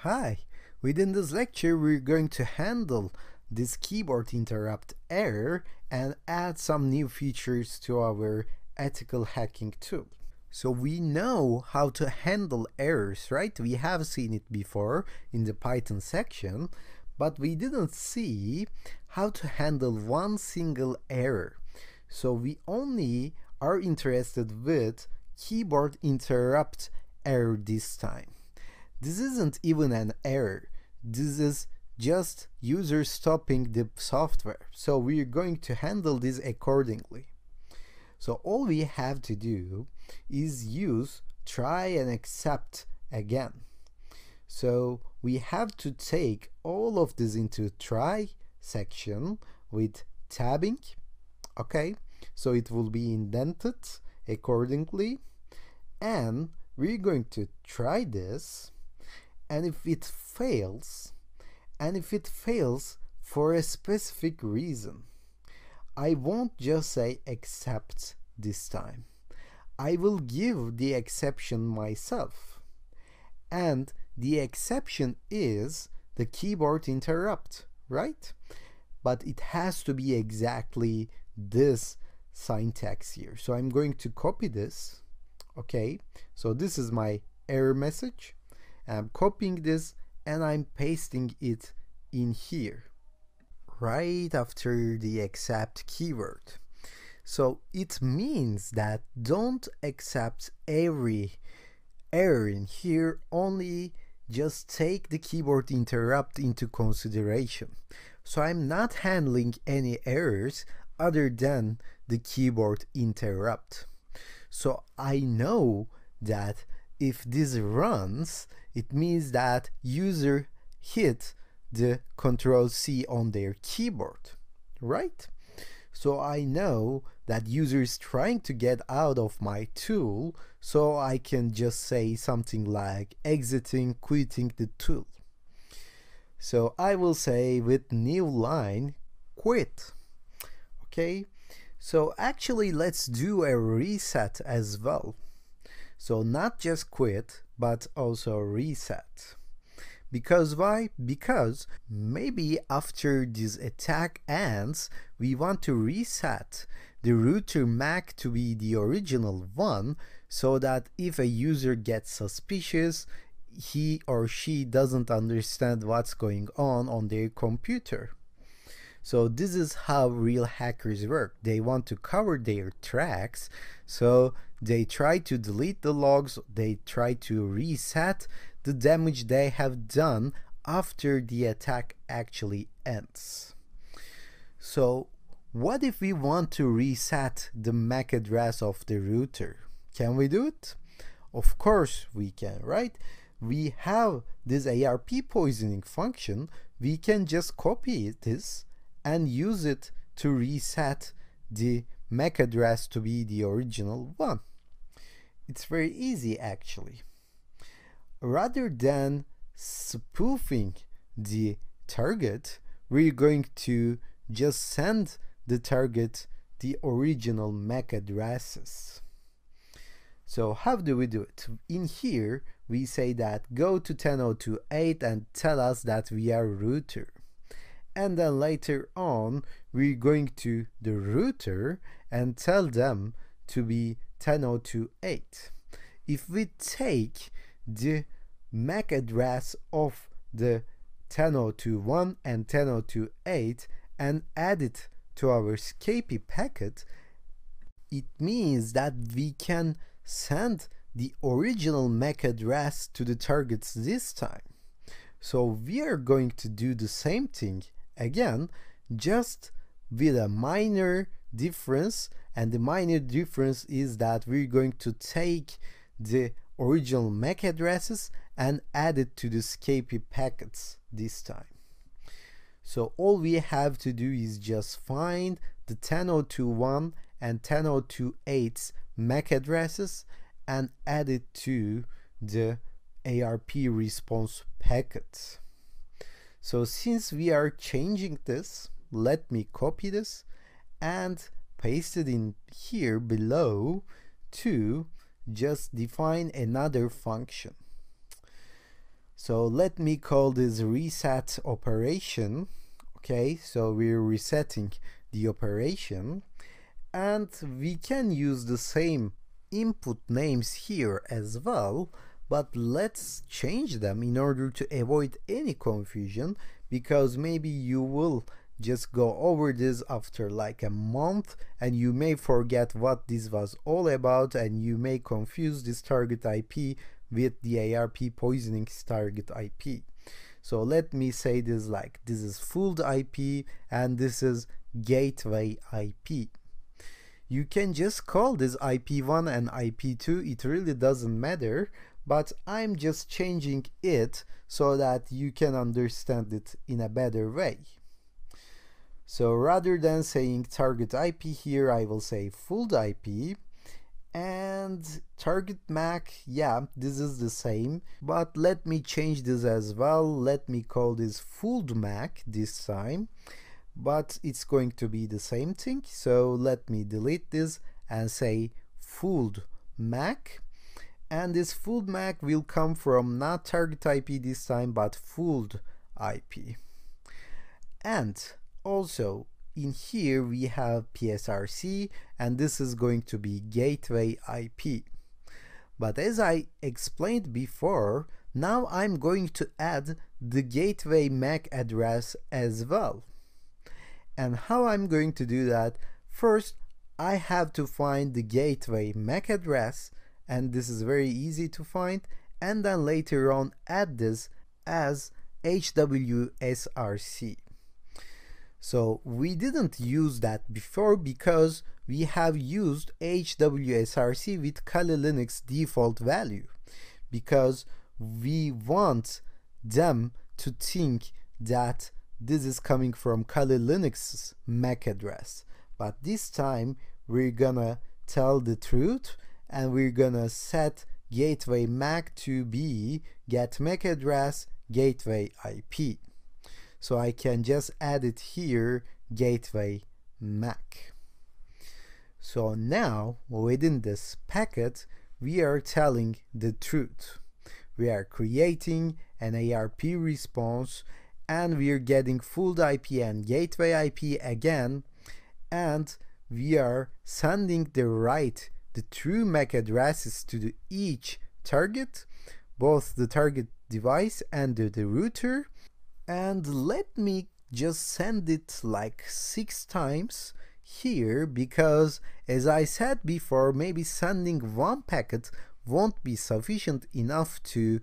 Hi, within this lecture we're going to handle this keyboard interrupt error and add some new features to our ethical hacking tool. So we know how to handle errors, right? We have seen it before in the Python section, but we didn't see how to handle one single error. So we only are interested with keyboard interrupt error this time. This isn't even an error. This is just user stopping the software. So we're going to handle this accordingly. So all we have to do is use try and except again. So we have to take all of this into try section with tabbing. Okay, so it will be indented accordingly. And we're going to try this. And if it fails for a specific reason, I won't just say except this time. I will give the exception myself. And the exception is the keyboard interrupt, right? But it has to be exactly this syntax here. So I'm going to copy this. Okay, so this is my error message. I'm copying this and I'm pasting it in here right after the except keyword. So it means that don't accept every error in here, only just take the keyboard interrupt into consideration. So I'm not handling any errors other than the keyboard interrupt. So I know that if this runs, it means that user hit the Ctrl+C on their keyboard, right? So I know that user is trying to get out of my tool, so I can just say something like exiting, quitting the tool. So I will say with new line, quit. Okay, so actually let's do a reset as well. So not just quit, but also reset. Because why? Because maybe after this attack ends, we want to reset the router MAC to be the original one, so that if a user gets suspicious, he or she doesn't understand what's going on their computer. So this is how real hackers work. They want to cover their tracks, so they try to delete the logs, they try to reset the damage they have done after the attack actually ends. So what if we want to reset the MAC address of the router? Can we do it? Of course we can, right? We have this ARP poisoning function. We can just copy this and use it to reset the MAC address to be the original one. It's very easy actually. Rather than spoofing the target, we're going to just send the target the original MAC addresses. So how do we do it? In here we say that go to 10.02.8 and tell us that we are router. And then later on we're going to the router and tell them to be 10.02.8. If we take the MAC address of the 10.02.1 and 10.02.8 and add it to our escapee packet, it means that we can send the original MAC address to the targets this time. So we are going to do the same thing again, just with a minor difference, and the minor difference is that we're going to take the original MAC addresses and add it to the escapee packets this time. So all we have to do is just find the 10.02.1 and 10.02.8's MAC addresses and add it to the ARP response packet. So since we are changing this, let me copy this and paste it in here below to just define another function. So let me call this reset operation. Okay, so we're resetting the operation, and we can use the same input names here as well, but let's change them in order to avoid any confusion, because maybe you will just go over this after like a month and you may forget what this was all about, and you may confuse this target IP with the ARP poisoning's target IP. So let me say this like this is fooled IP and this is gateway IP. You can just call this IP1 and IP2, it really doesn't matter, but I'm just changing it so that you can understand it in a better way. So rather than saying target IP here, I will say fooled IP. And target MAC, yeah, this is the same, but let me change this as well. Let me call this fooled MAC this time, but it's going to be the same thing. So let me delete this and say fooled MAC. And this fooled MAC will come from not target IP this time, but fooled IP. And also in here we have PSRC, and this is going to be gateway IP. But as I explained before, now I'm going to add the gateway MAC address as well. And how I'm going to do that? First, I have to find the gateway MAC address, and this is very easy to find, and then later on add this as HWSRC. So we didn't use that before because we have used HWSRC with Kali Linux default value, because we want them to think that this is coming from Kali Linux's MAC address. But this time we're gonna tell the truth and we're gonna set gateway MAC to be get MAC address gateway IP. So I can just add it here, gateway MAC. So now within this packet we are telling the truth. We are creating an ARP response and we are getting fooled IP and gateway IP again, and we are sending the true MAC addresses to each target, both the target device and the router. And let me just send it like 6 times here, because as I said before, maybe sending one packet won't be sufficient enough to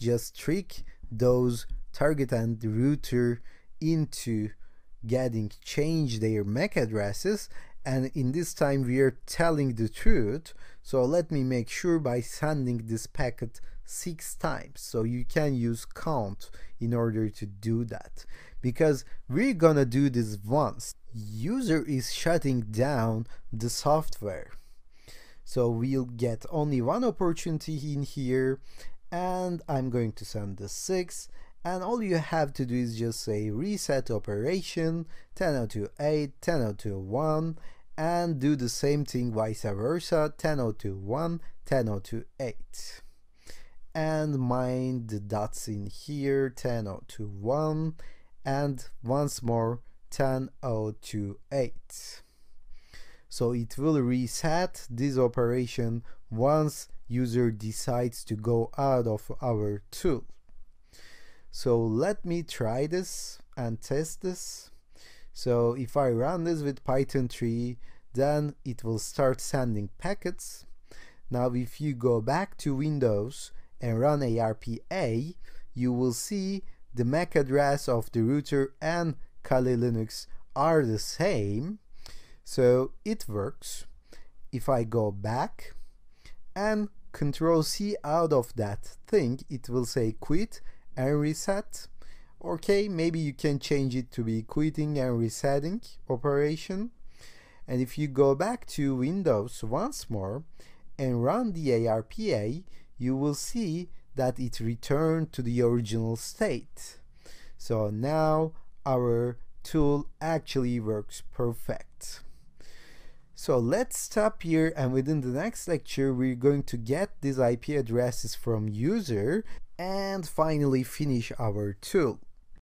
just trick those target and router into change their MAC addresses, and in this time we are telling the truth. So let me make sure by sending this packet 6 times. So you can use count in order to do that, because we're gonna do this once. User is shutting down the software, so we'll get only one opportunity in here, and I'm going to send the 6, and all you have to do is just say reset operation 10.02.8 10.02.1 and do the same thing vice versa 10.02.1 10.02.8 and mind the dots in here 10.02.1 and once more 10.02.8. So it will reset this operation once user decides to go out of our tool. So let me try this and test this. So if I run this with Python 3, then it will start sending packets. Now if you go back to Windows and run ARPA, you will see the MAC address of the router and Kali Linux are the same. So it works. If I go back and Control-C out of that thing, it will say quit and reset. Okay, maybe you can change it to be quitting and resetting operation. And if you go back to Windows once more and run the ARPA, you will see that it returned to the original state. So now our tool actually works perfect. So let's stop here, and within the next lecture we're going to get these IP addresses from user And finally finish our tool.